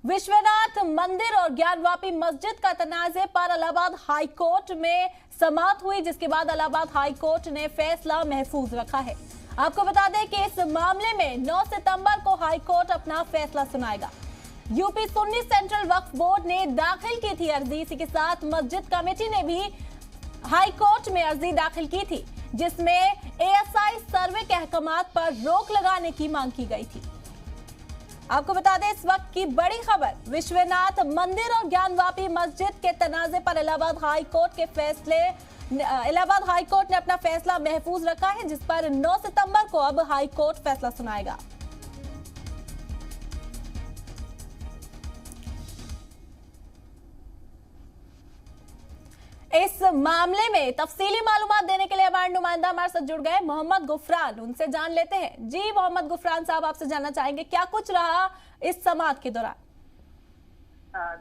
विश्वनाथ मंदिर और ज्ञानवापी मस्जिद का तनाज़े पर इलाहाबाद हाई कोर्ट में समाअत हुई, जिसके बाद इलाहाबाद हाई कोर्ट ने फैसला महफूज रखा है। आपको बता दें कि इस मामले में 9 सितंबर को हाई कोर्ट अपना फैसला सुनाएगा। यूपी सुन्नी सेंट्रल वक्फ बोर्ड ने दाखिल की थी अर्जी, इसी के साथ मस्जिद कमेटी ने भी हाई कोर्ट में अर्जी दाखिल की थी, जिसमें एएसआई सर्वे के अहकामात पर रोक लगाने की मांग की गई थी। आपको बता दें इस वक्त की बड़ी खबर, विश्वनाथ मंदिर और ज्ञानवापी मस्जिद के तनाजे पर इलाहाबाद हाई कोर्ट ने अपना फैसला महफूज रखा है, जिस पर 9 सितंबर को अब हाई कोर्ट फैसला सुनाएगा। इस मामले में तफसीली मालूमात देने के लिए हमारे नुमाइंदा हमारे साथ जुड़ गए मोहम्मद गुफरान, उनसे जान लेते हैं। जी मोहम्मद गुफरान साहब, आपसे जानना चाहेंगे क्या कुछ रहा इस समाअत के दौरान।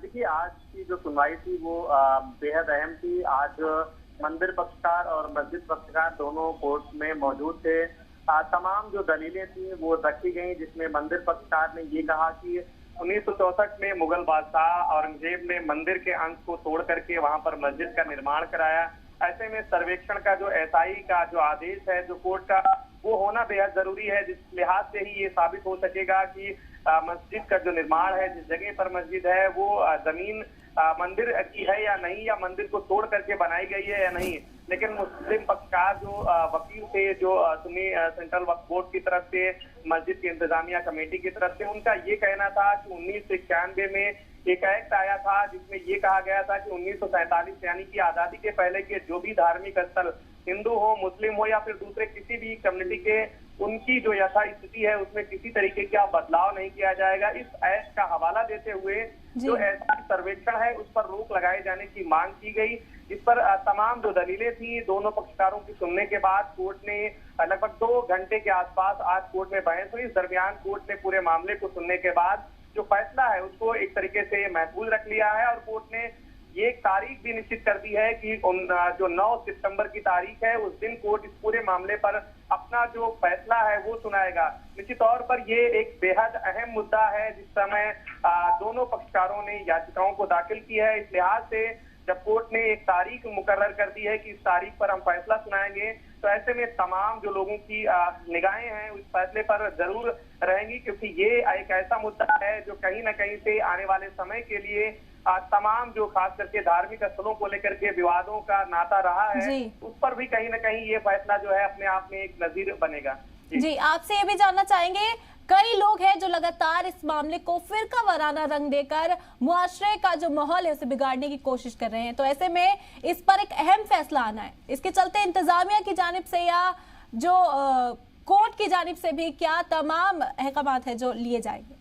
देखिए, आज की जो सुनवाई थी वो बेहद अहम थी। आज मंदिर पक्षकार और मस्जिद पक्षकार दोनों कोर्ट में मौजूद थे। तमाम जो दलीलें थी वो रखी गई, जिसमें मंदिर पक्षकार ने ये कहा कि 1964 में मुगल बादशाह औरंगजेब ने मंदिर के अंश को तोड़ करके वहां पर मस्जिद का निर्माण कराया। ऐसे में सर्वेक्षण का जो एसआई का जो आदेश है जो कोर्ट का, वो होना बेहद जरूरी है, जिस लिहाज से ही ये साबित हो सकेगा कि मस्जिद का जो निर्माण है, जिस जगह पर मस्जिद है, वो जमीन मंदिर की है या नहीं, या मंदिर को तोड़ करके बनाई गई है या नहीं। लेकिन मुस्लिम पक्षकार जो वकील थे, जो सुन्नी सेंट्रल वक्फ बोर्ड की तरफ से, मस्जिद की इंतजामिया कमेटी की तरफ से, उनका ये कहना था कि 1991 में एक एक्ट आया था जिसमें ये कहा गया था कि 1947 यानी कि आजादी के पहले के जो भी धार्मिक स्थल हिंदू हो, मुस्लिम हो या फिर दूसरे किसी भी कम्युनिटी के, उनकी जो यथास्थिति है उसमें किसी तरीके का बदलाव नहीं किया जाएगा। इस एक्ट का हवाला देते हुए जो ऐसा सर्वेक्षण है उस पर रोक लगाए जाने की मांग की गई। इस पर तमाम जो दलीलें थी दोनों पक्षकारों की सुनने के बाद कोर्ट ने लगभग 2 घंटे के आसपास आज कोर्ट में बहस हुई। इस दरमियान कोर्ट ने पूरे मामले को सुनने के बाद जो फैसला है उसको एक तरीके से महफूज रख लिया है, और कोर्ट ने ये एक तारीख भी निश्चित कर दी है कि जो 9 सितंबर की तारीख है उस दिन कोर्ट इस पूरे मामले पर अपना जो फैसला है वो सुनाएगा। निश्चित तौर पर ये एक बेहद अहम मुद्दा है। जिस समय दोनों पक्षकारों ने याचिकाओं को दाखिल की है, इस लिहाज से जब कोर्ट ने एक तारीख मुकर्रर कर दी है कि इस तारीख पर हम फैसला सुनाएंगे, तो ऐसे में तमाम जो लोगों की निगाहें हैं उस फैसले पर जरूर रहेंगी, क्योंकि ये एक ऐसा मुद्दा है जो कहीं ना कहीं से आने वाले समय के लिए तमाम जो खास करके धार्मिक स्थलों को लेकर के विवादों का नाता रहा है, उस पर भी कहीं ना कहीं ये फैसला जो है अपने आप में एक नजीर बनेगा। जी, आपसे ये भी जानना चाहेंगे, कई लोग हैं जो लगातार इस मामले को फिरका वाराना रंग देकर मुआशरे का जो माहौल है उसे बिगाड़ने की कोशिश कर रहे हैं, तो ऐसे में इस पर एक अहम फैसला आना है। इसके चलते इंतजामिया की जानिब से या जो कोर्ट की जानिब से भी क्या तमाम अहकामात है जो लिए जाएंगे?